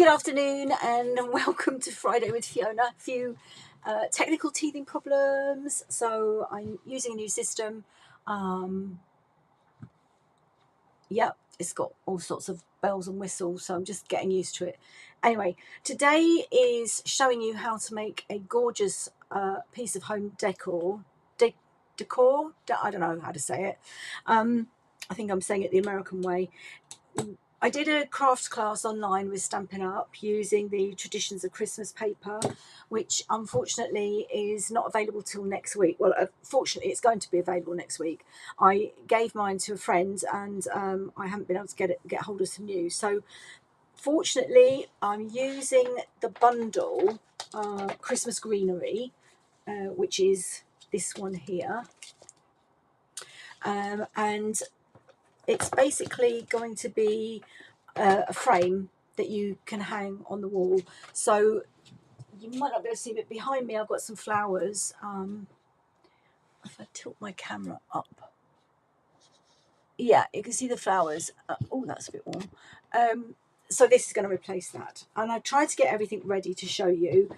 Good afternoon and welcome to Friday with Fiona. A few technical teething problems, so I'm using a new system. Yep, it's got all sorts of bells and whistles, so I'm just getting used to it. Anyway, today is showing you how to make a gorgeous piece of home decor. I don't know how to say it. I think I'm saying it the American way. I did a craft class online with Stampin' Up using the Traditions of Christmas paper, which unfortunately is not available till next week. Well, fortunately, it's going to be available next week. I gave mine to a friend and I haven't been able to get hold of some new. So fortunately, I'm using the bundle Christmas Greenery, which is this one here. And it's basically going to be a frame that you can hang on the wall. So you might not be able to see, but behind me I've got some flowers. If I tilt my camera up, yeah, you can see the flowers. Oh, that's a bit warm. So this is going to replace that, and I tried to get everything ready to show you,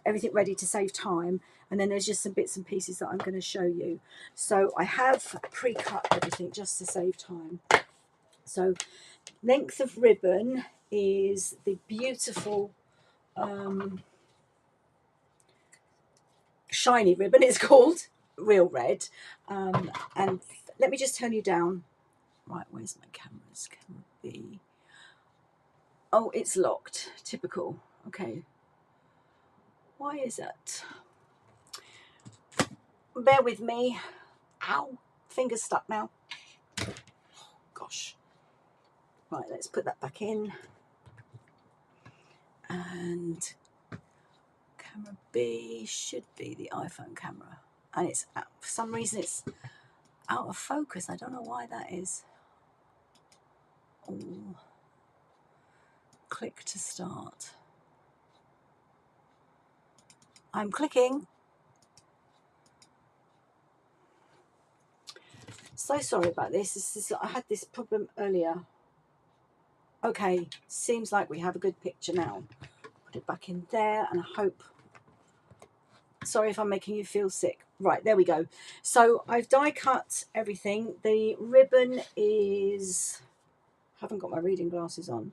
everything ready to save time, and then there's just some bits and pieces that I'm going to show you. So I have pre-cut everything just to save time. So length of ribbon is the beautiful shiny ribbon, it's called, real red. And let me just turn you down. Right, where's my cameras? Camera B. Oh, it's locked. Typical. Okay. Why is that? Bear with me. Ow. Finger's stuck now. Gosh. Right, let's put that back in. And camera B should be the iPhone camera. And it's, for some reason, it's out of focus. I don't know why that is. Oh. Click to start. I'm clicking. So sorry about this. I had this problem earlier. Okay, seems like we have a good picture now. Put it back in there, and I hope. Sorry if I'm making you feel sick. Right, there we go. So I've die cut everything. The ribbon is. Haven't got my reading glasses on.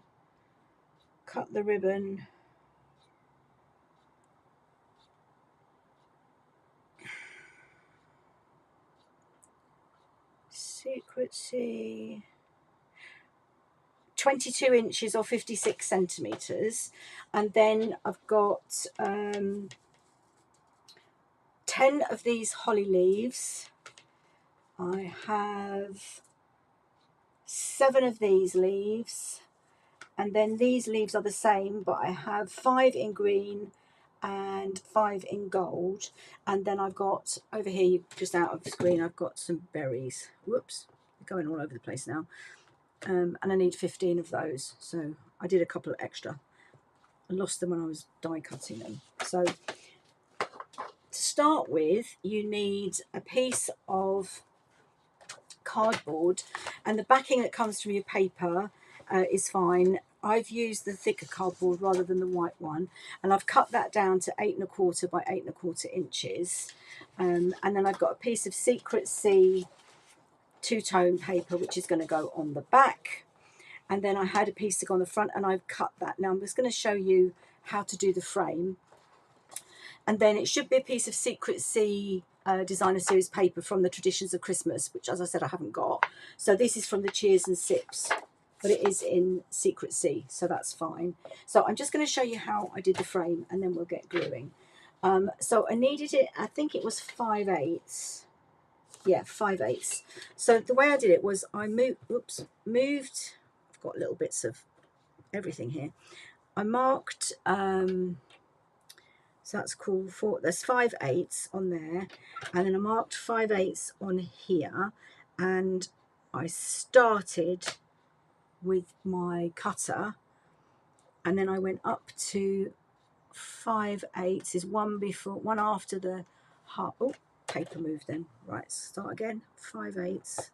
Cut the ribbon. Secrecy. 22 inches or 56 centimeters, and then I've got 10 of these holly leaves. I have 7 of these leaves, and then these leaves are the same, but I have 5 in green and 5 in gold. And then I've got over here, just out of the screen, I've got some berries. Whoops, they're going all over the place now. And I need 15 of those, so I did a couple extra. I lost them when I was die cutting them. So to start with, you need a piece of cardboard, and the backing that comes from your paper is fine. I've used the thicker cardboard rather than the white one, and I've cut that down to 8 1/4 by 8 1/4 inches. And then I've got a piece of Secrecy two-tone paper, which is going to go on the back. And then I had a piece to go on the front, and I've cut that. Now I'm just going to show you how to do the frame. And then it should be a piece of Secrecy Designer Series paper from the Traditions of Christmas, which, as I said, I haven't got. So this is from the Cheers and Sips, but it is in Secrecy, so that's fine. So I'm just going to show you how I did the frame, and then we'll get gluing. So I needed it, I think it was 5/8. Yeah, 5/8. So the way I did it was I moved, I've got little bits of everything here. I marked, so that's cool, there's 5/8 on there, and then I marked 5/8 on here, and I started with my cutter, and then I went up to 5/8, is one before, one after the heart. Oh, paper moved then. Right, start again. 5/8,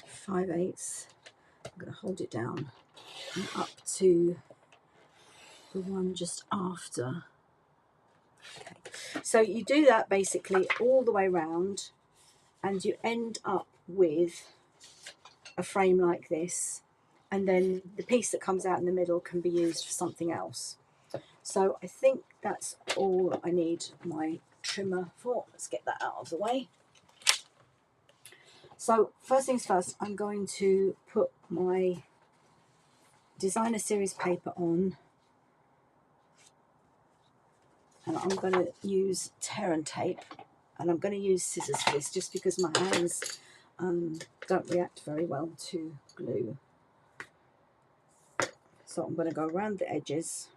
5/8, I'm going to hold it down and up to the one just after. Okay. So you do that basically all the way around, and you end up with a frame like this, and then the piece that comes out in the middle can be used for something else. So I think that's all I need my trimmer for. Let's get that out of the way. So first things first, I'm going to put my designer series paper on, and I'm going to use tear and tape, and I'm going to use scissors for this just because my hands don't react very well to glue. So I'm going to go around the edges.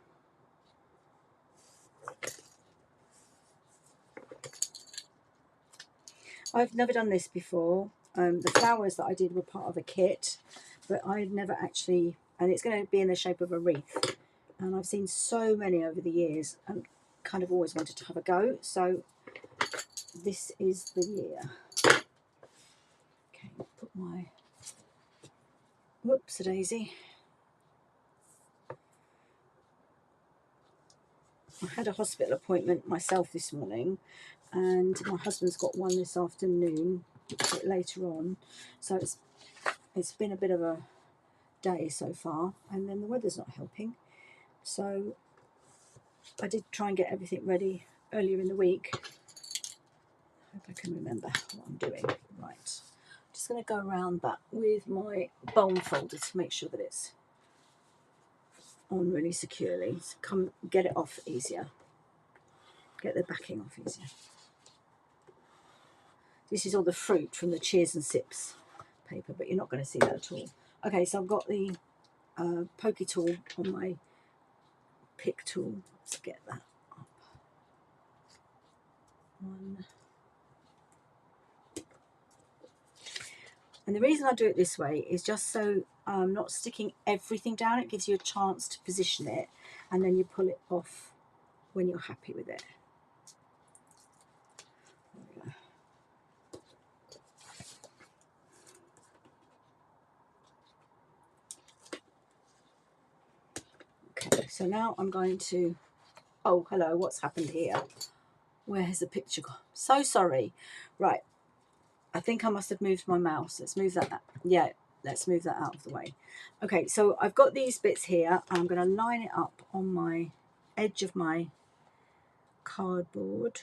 I've never done this before. The flowers that I did were part of a kit, but I've never actually, and it's going to be in the shape of a wreath. And I've seen so many over the years and kind of always wanted to have a go. So this is the year. Okay, put my, whoops a daisy. I had a hospital appointment myself this morning, and my husband's got one this afternoon, a bit later on. So it's been a bit of a day so far, and then the weather's not helping. So I did try and get everything ready earlier in the week. I hope I can remember what I'm doing. Right, I'm just going to go around that with my bone folder to make sure that it's on really securely. So come get it off easier. Get the backing off easier. This is all the fruit from the Cheers and Sips paper, but you're not going to see that at all. Okay, so I've got the pokey tool on my pick tool. Let's get that up. One. And the reason I do it this way is just so I'm not sticking everything down. It gives you a chance to position it, and then you pull it off when you're happy with it. Okay, so now I'm going to, oh, hello, what's happened here? Where has the picture gone? So sorry. Right, I think I must have moved my mouse. Let's move that, yeah, let's move that out of the way. Okay, so I've got these bits here. I'm going to line it up on my edge of my cardboard.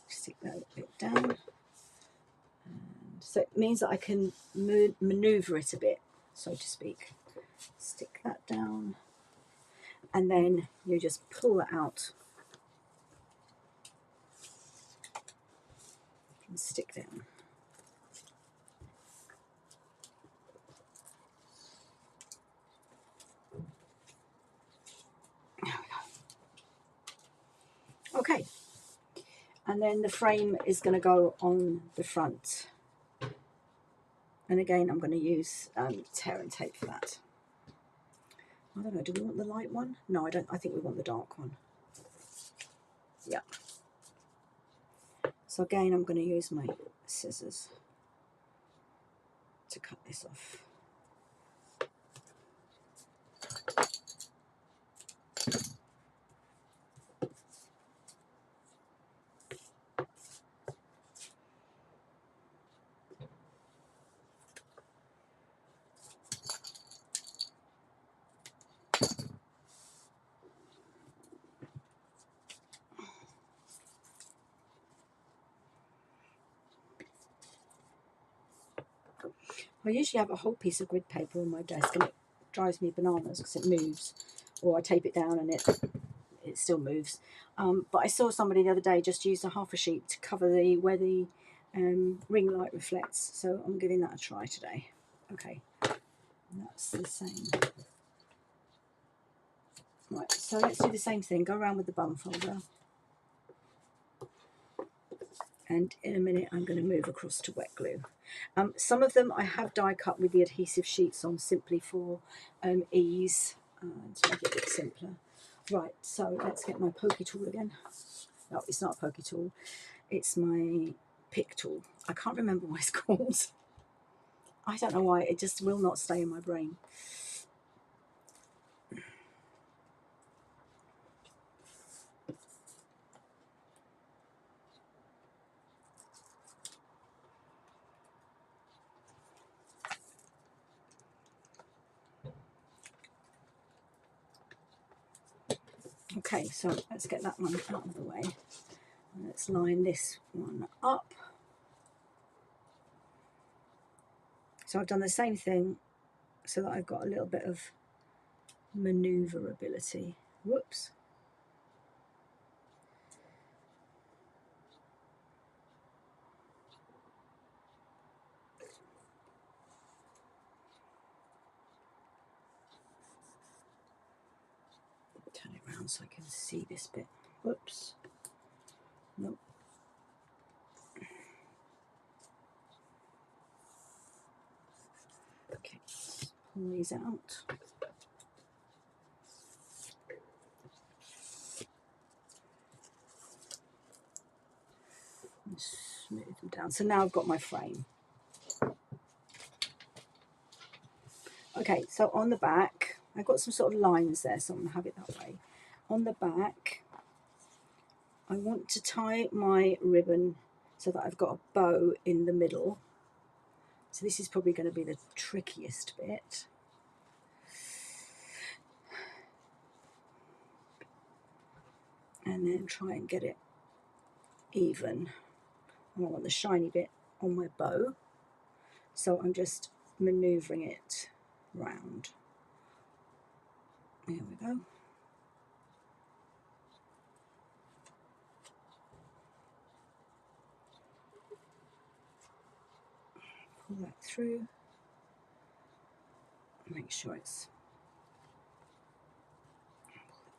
Stick that bit down. So it means that I can maneuver it a bit, so to speak. Stick that down, and then you just pull that out and stick down. There we go. Okay, and then the frame is going to go on the front. And again, I'm going to use tear and tape for that. I don't know, do we want the light one? No, I don't. I think we want the dark one. Yeah. So again, I'm going to use my scissors to cut this off. I usually have a whole piece of grid paper on my desk, and it drives me bananas because it moves, or I tape it down and it still moves. But I saw somebody the other day just use a half a sheet to cover where the ring light reflects, so I'm giving that a try today. Okay, and that's the same. Right, so let's do the same thing. Go around with the bum folder. And in a minute I'm going to move across to wet glue. Some of them I have die cut with the adhesive sheets on, simply for ease, to make it a bit simpler. Right, so let's get my pokey tool again. No, it's not a pokey tool. It's my pick tool. I can't remember what it's called. I don't know why, it just will not stay in my brain. Okay, so let's get that one out of the way. Let's line this one up. So I've done the same thing so that I've got a little bit of maneuverability. Whoops. Turn it around so I can see this bit. Whoops. Nope. Okay, pull these out. And smooth them down. So now I've got my frame. Okay, so on the back, I've got some sort of lines there, so I'm going to have it that way. On the back, I want to tie my ribbon so that I've got a bow in the middle. So this is probably going to be the trickiest bit. And then try and get it even. And I want the shiny bit on my bow. So I'm just manoeuvring it round. There we go. Pull that through. Make sure it's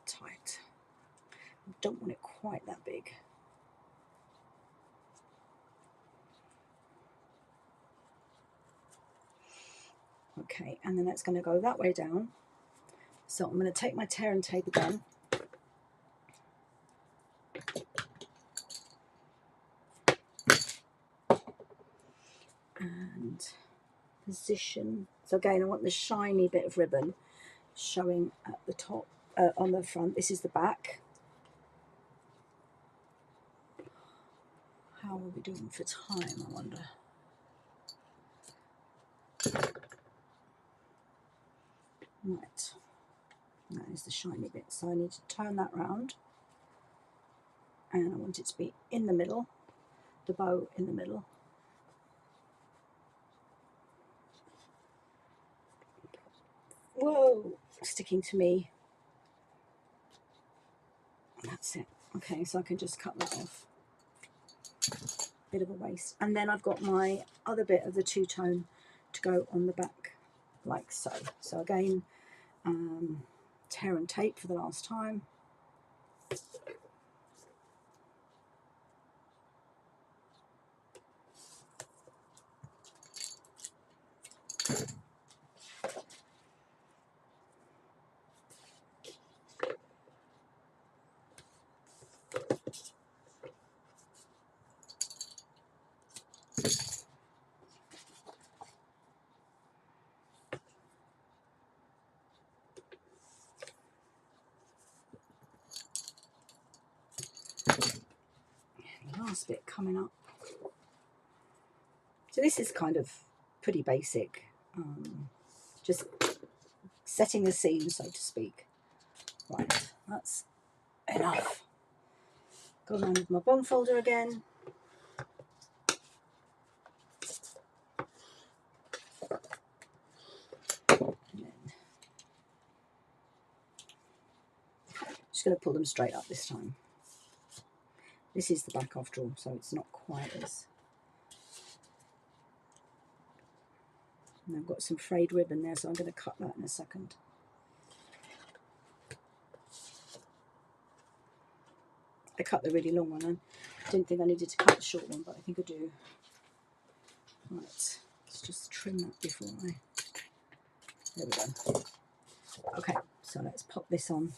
tight. I don't want it quite that big. Okay, and then that's going to go that way down. So I'm going to take my tear and tape again. And position. So again, I want the shiny bit of ribbon showing at the top, on the front. This is the back. How are we doing for time, I wonder? Right, that is the shiny bit. So I need to turn that round. And I want it to be in the middle, the bow in the middle. Whoa, sticking to me. That's it. Okay, so I can just cut that off. Bit of a waste. And then I've got my other bit of the two-tone to go on the back, like so. So again, tear and tape for the last time. Last bit coming up. So this is kind of pretty basic, just setting the scene, so to speak. Right, that's enough. Go around with my bond folder again. Just going to pull them straight up this time. This is the back after all, so it's not quite as... And I've got some frayed ribbon there, so I'm going to cut that in a second. I cut the really long one. I didn't think I needed to cut the short one, but I think I do. Right, let's just trim that before I... There we go. Okay, so let's pop this on.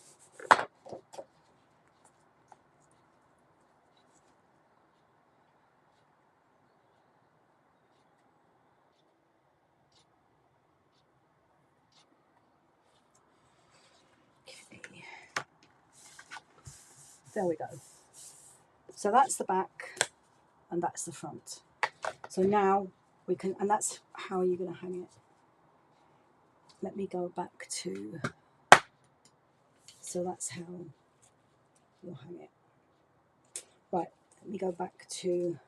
There we go. So that's the back and that's the front. So now we can, and that's how you're going to hang it. Let me go back to, so that's how you'll hang it. Right, let me go back to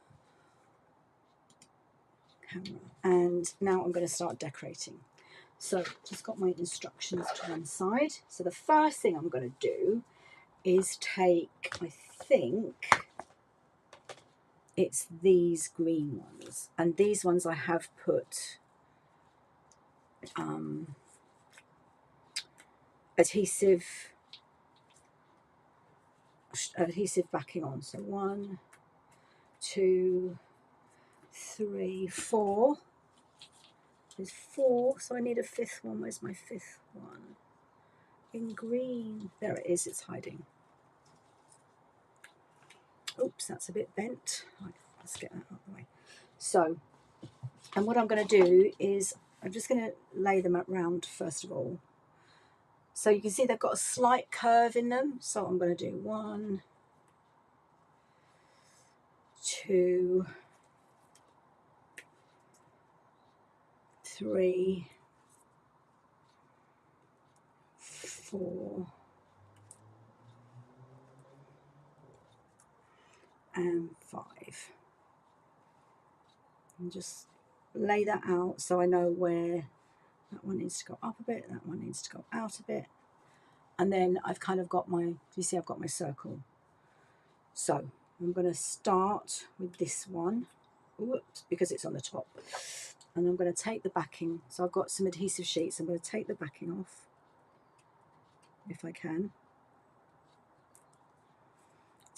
camera. And now I'm going to start decorating. So just got my instructions to one side. So the first thing I'm going to do is take, I think it's these green ones, and these ones I have put adhesive backing on. So 1, 2, 3, 4. There's 4, so I need a 5th one. Where's my 5th one? In green. There it is, it's hiding. Oops, that's a bit bent. Right, let's get that out of the way. So, and what I'm going to do is I'm just going to lay them around first of all. So you can see they've got a slight curve in them. So I'm going to do 1, 2, 3, 4, and 5. And just lay that out so I know where that one needs to go up a bit, that one needs to go out a bit. And then I've kind of got my, you see I've got my circle. So I'm going to start with this one. Whoops, because it's on the top. And I'm going to take the backing. So I've got some adhesive sheets. I'm going to take the backing off, if I can.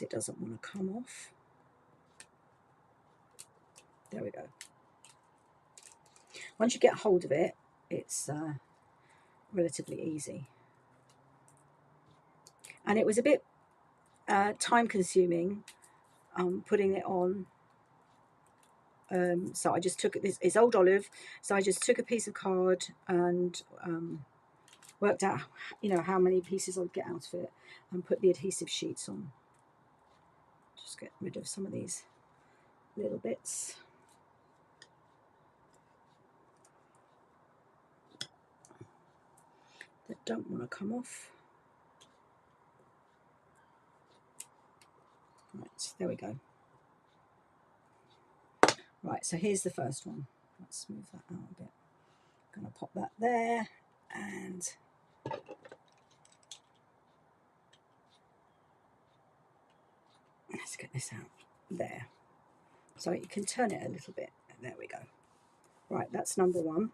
It doesn't want to come off. There we go. Once you get hold of it, it's relatively easy. And it was a bit time consuming putting it on. So I just took this, it's old olive, so I just took a piece of card and worked out, you know, how many pieces I'd get out of it and put the adhesive sheets on. Just get rid of some of these little bits. That don't want to come off. Right, there we go. Right, so here's the first one. Let's move that out a bit. I'm going to pop that there and let's get this out there. So you can turn it a little bit. There we go. Right, that's number 1.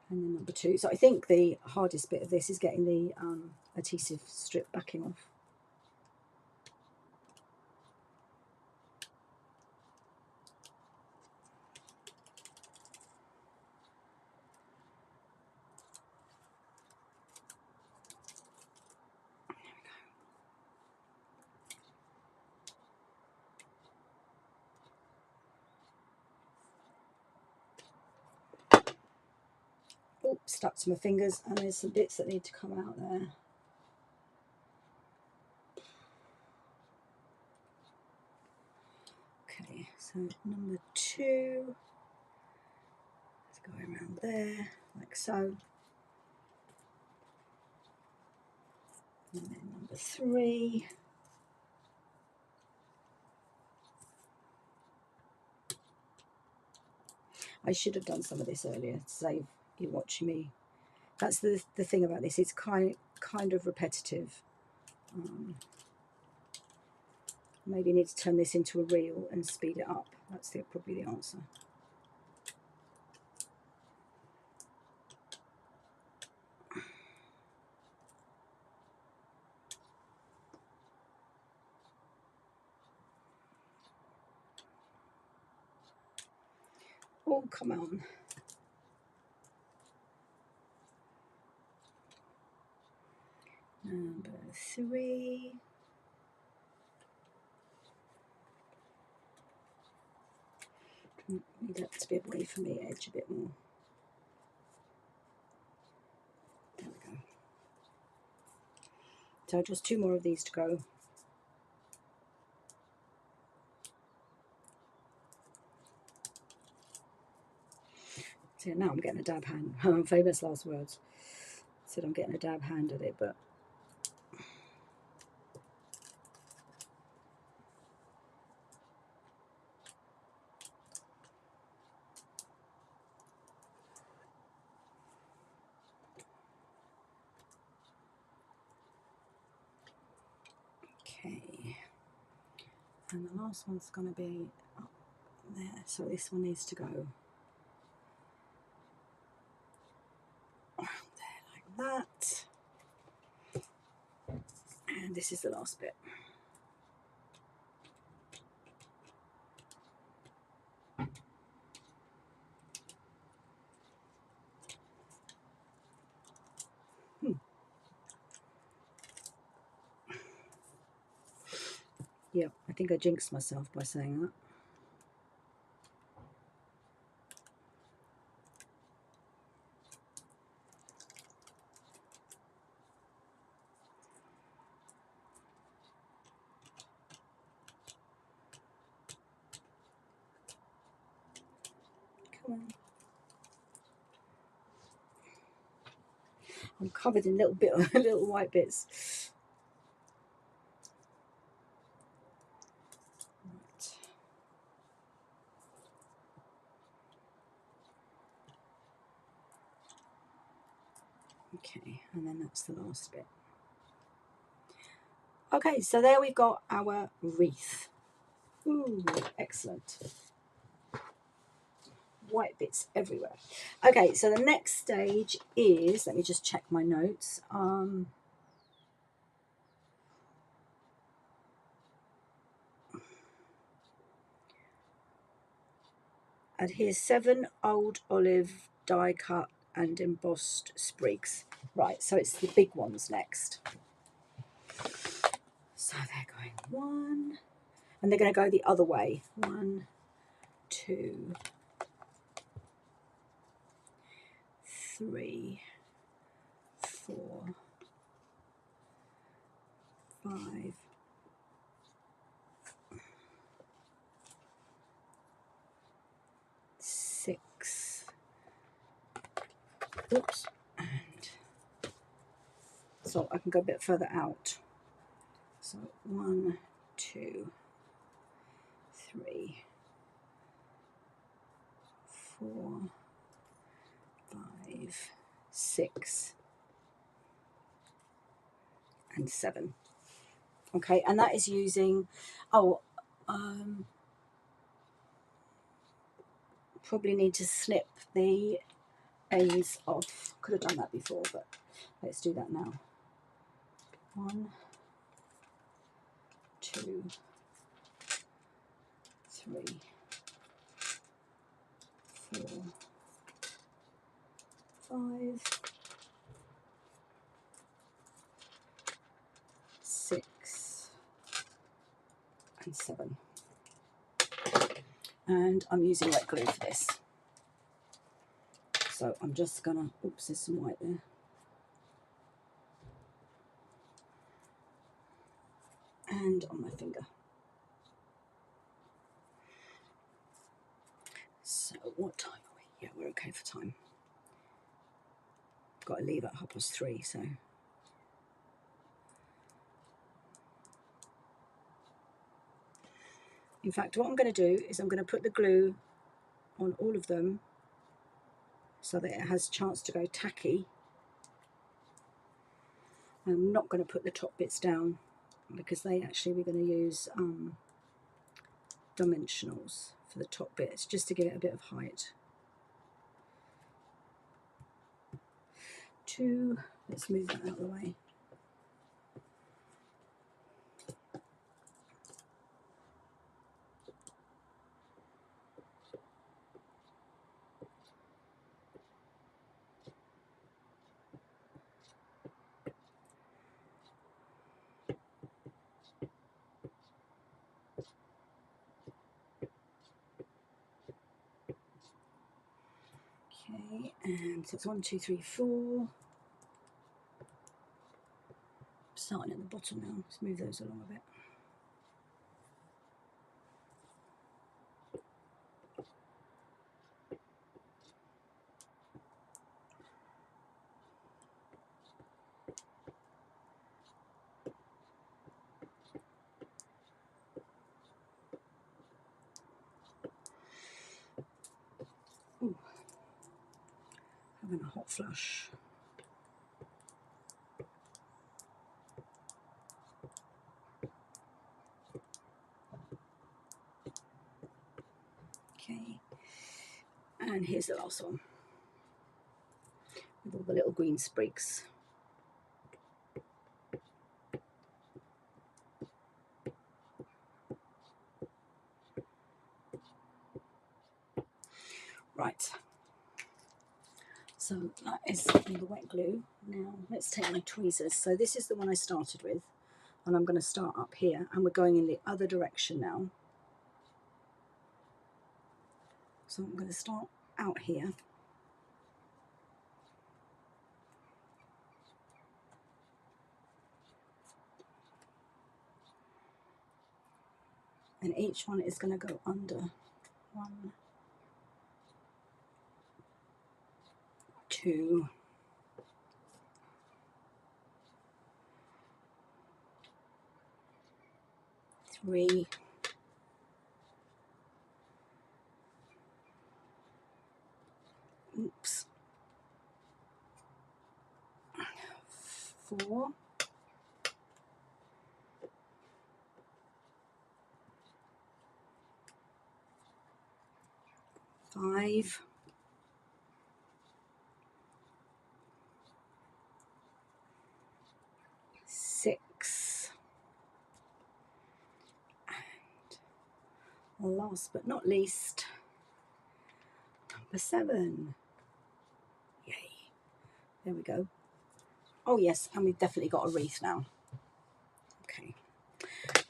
And then number 2. So I think the hardest bit of this is getting the adhesive strip backing off. Oh, stuck to my fingers, and there's some bits that need to come out there. Okay, so number 2, let's go around there, like so. And then number 3. I should have done some of this earlier to save you watching me. That's the thing about this, it's kind of repetitive. Maybe you need to turn this into a reel and speed it up. That's probably the answer. Oh, come on. Number 3. Need that to be away from the edge a bit more. There we go. So just 2 more of these to go. So now I'm getting a dab hand. Famous last words. Said I'm getting a dab hand at it, but okay. And the last one's going to be up there, so this one needs to go around there like that. And this is the last bit. Yeah, I think I jinxed myself by saying that. Come on. I'm covered in little white bits. Right. Okay, and then that's the last bit. Okay, so there we've got our wreath. Ooh, excellent. White bits everywhere. Okay, so the next stage is, let me just check my notes. And here's 7 old olive die cut and embossed sprigs. Right, so it's the big ones next. So they're going 1, and they're going to go the other way. 1, 2, 3, 4, 5, 6. Oops. And so I can go a bit further out. So 1, 2, 3, 4, 5, 6, and 7. Okay, and that is using, probably need to snip the ends off. Could have done that before, but let's do that now. 1, 2, 3, 4, 5, 6, and 7. And I'm using wet glue for this. So I'm just gonna, oops, there's some white there. And on my finger. So what time are we? Yeah, we're okay for time. Got to leave at 3:30, so. In fact, what I'm going to do is I'm going to put the glue on all of them so that it has a chance to go tacky. I'm not going to put the top bits down because we're going to use dimensionals for the top bits just to give it a bit of height. 2, let's move that out of the way. Okay, and so it's 1, 2, 3, 4. starting at the bottom now. Let's move those along a bit. Ooh, having a hot flush. Okay, and here's the last one with all the little green sprigs. Right, so that is all the wet glue. Now let's take my tweezers. So this is the one I started with, and I'm going to start up here, and we're going in the other direction now. So I'm going to start out here. And each one is going to go under. 1, 2, 3, 4, 5, 6, and last but not least, number 7. Yay! There we go. Oh yes, and we've definitely got a wreath now. Okay,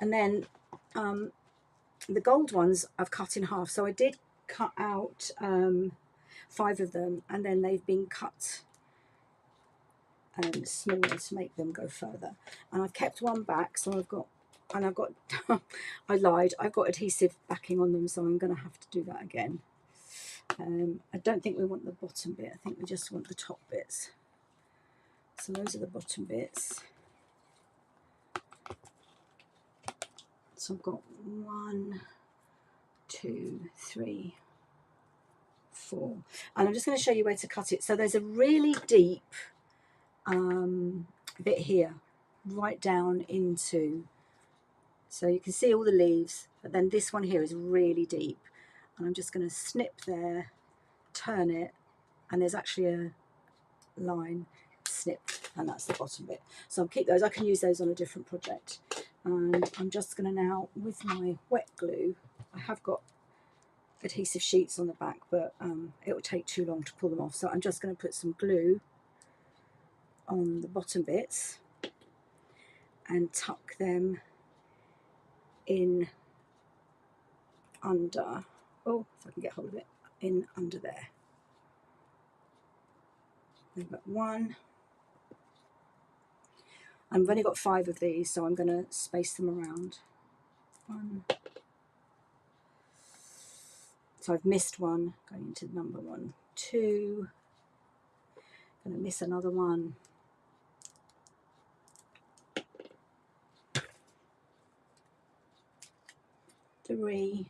and then the gold ones I've cut in half. So I did cut out 5 of them, and then they've been cut smaller to make them go further. And I've kept one back, so I've got I lied, I've got adhesive backing on them, so I'm going to have to do that again. I don't think we want the bottom bit, I think we just want the top bits. So those are the bottom bits. So I've got 1, 2, 3, 4, and I'm just going to show you where to cut it. So there's a really deep bit here, right down into, so you can see all the leaves, but then this one here is really deep, and I'm just going to snip there, turn it, and there's actually a line, snip, and that's the bottom bit. So I'll keep those, I can use those on a different project. And I'm just going to now, with my wet glue, I have got adhesive sheets on the back, but it will take too long to pull them off, so I'm just going to put some glue on the bottom bits and tuck them in under, oh, if I can get hold of it, in under there. I've got 1. I've only got 5 of these, so I'm going to space them around. 1. So I've missed one, going into number 1, 2. Going to miss another one. 3.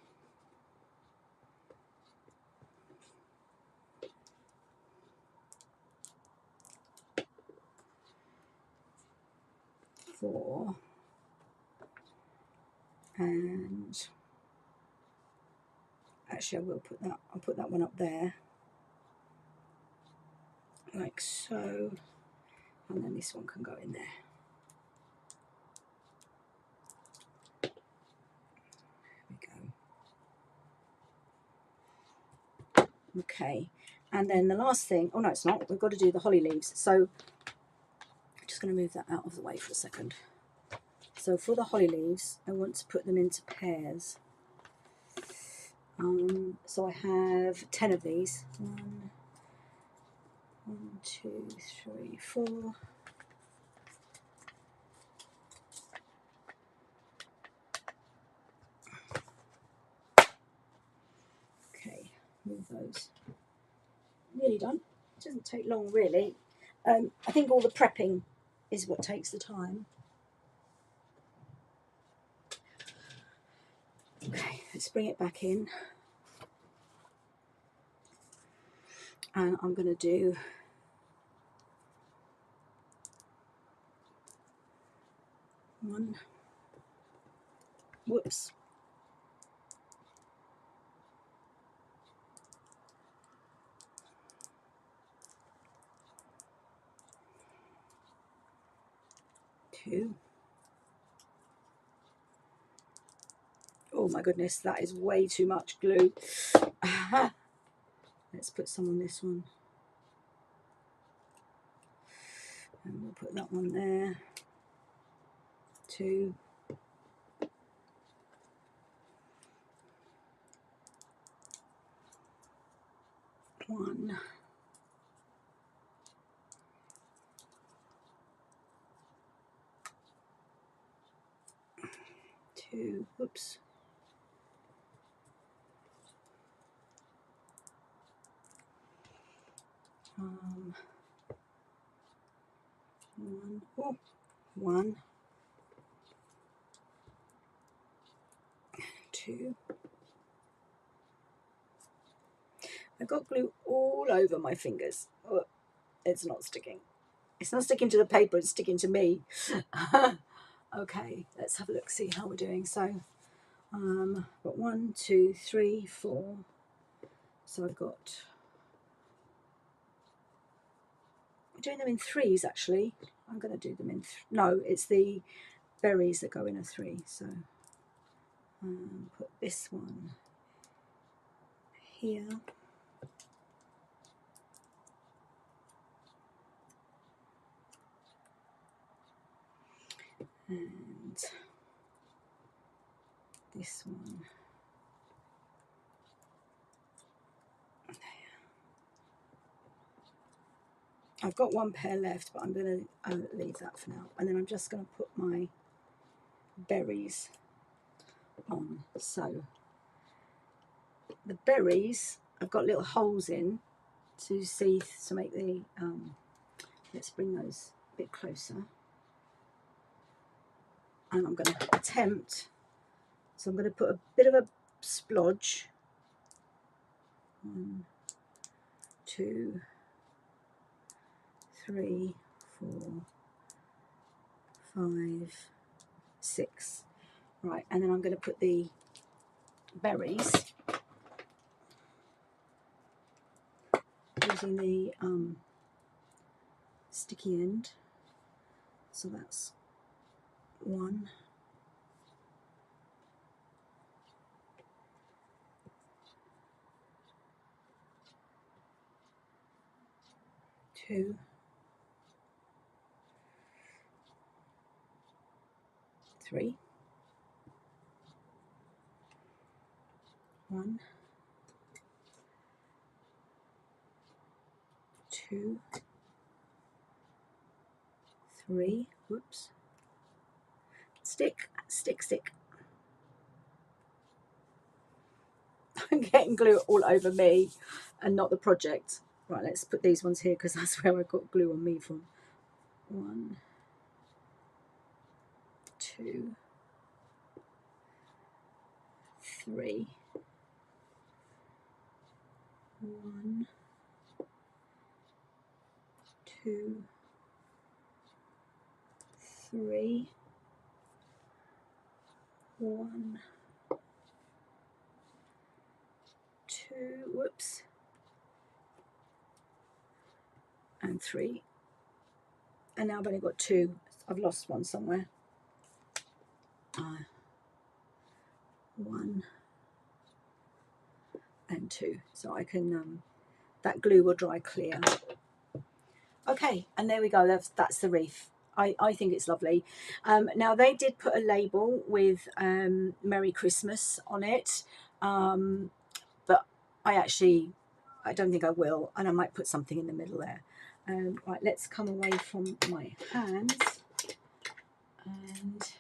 4. And actually I will put that, I'll put that one up there, like so, and then this one can go in there. There we go. Okay, and then the last thing, oh no it's not, we've got to do the holly leaves. So I'm just going to move that out of the way for a second. So for the holly leaves, I want to put them into pairs. So I have 10 of these. 1, 2, 3, 4, move those. Nearly done. It doesn't take long really. I think all the prepping is what takes the time. Okay, let's bring it back in. And I'm going to do one, whoops, two. Oh my goodness, that is way too much glue. Let's put some on this one. And we'll put that one there. Two. One. Two. Whoops. One. Oh, one. Two. I've got glue all over my fingers. Oh, it's not sticking. It's not sticking to the paper, it's sticking to me. Okay, let's have a look, see how we're doing. So, got 1, 2, 3, 4. So I've got, I'm doing them in threes actually. I'm going to do them in, no, it's the berries that go in a 3. So, put this one here. And this one there. I've got one pair left, but I'm going to leave that for now. And then I'm just going to put my berries on. So the berries, I've got little holes in to see, to make the, let's bring those a bit closer. And I'm going to attempt, so I'm going to put a bit of a splodge. 1, 2, 3, 4, 5, 6. Right, and then I'm going to put the berries using the sticky end. So that's 1, 2, 3, 1, 2, 3. Whoops. Stick, stick, stick. I'm getting glue all over me and not the project. Right, let's put these ones here because that's where I got glue on me from. 1, 2, 3. 1, 2, 3. 1, 2. Whoops. And 3. And now I've only got 2. I've lost one somewhere. 1 and 2. So I can, that glue will dry clear. Okay, and there we go. That's the wreath. I think it's lovely. Now they did put a label with Merry Christmas on it, but I don't think I will, and I might put something in the middle there. Right, let's come away from my hands and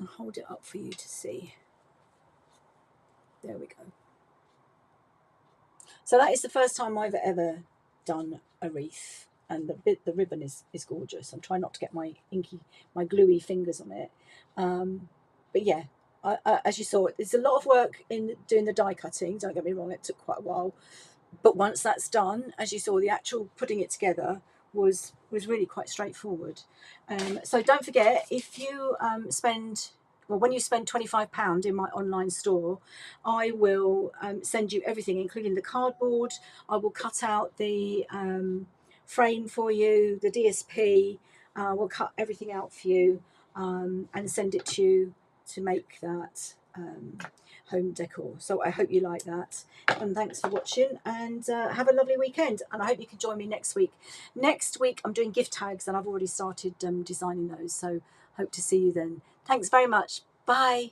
I'll hold it up for you to see. There we go. So that is the first time I've ever done a wreath, and the ribbon is gorgeous. I'm trying not to get my gluey fingers on it, but yeah, as you saw, there's a lot of work in doing the die cutting. Don't get me wrong; it took quite a while, but once that's done, as you saw, the actual putting it together was really quite straightforward. So don't forget, if you spend, well, when you spend £25 in my online store, I will send you everything, including the cardboard. I will cut out the frame for you, the DSP. We'll cut everything out for you and send it to you to make that home decor. So I hope you like that, and thanks for watching, and have a lovely weekend, and I hope you can join me next week. Next week I'm doing gift tags, and I've already started designing those, so hope to see you then. Thanks very much. Bye.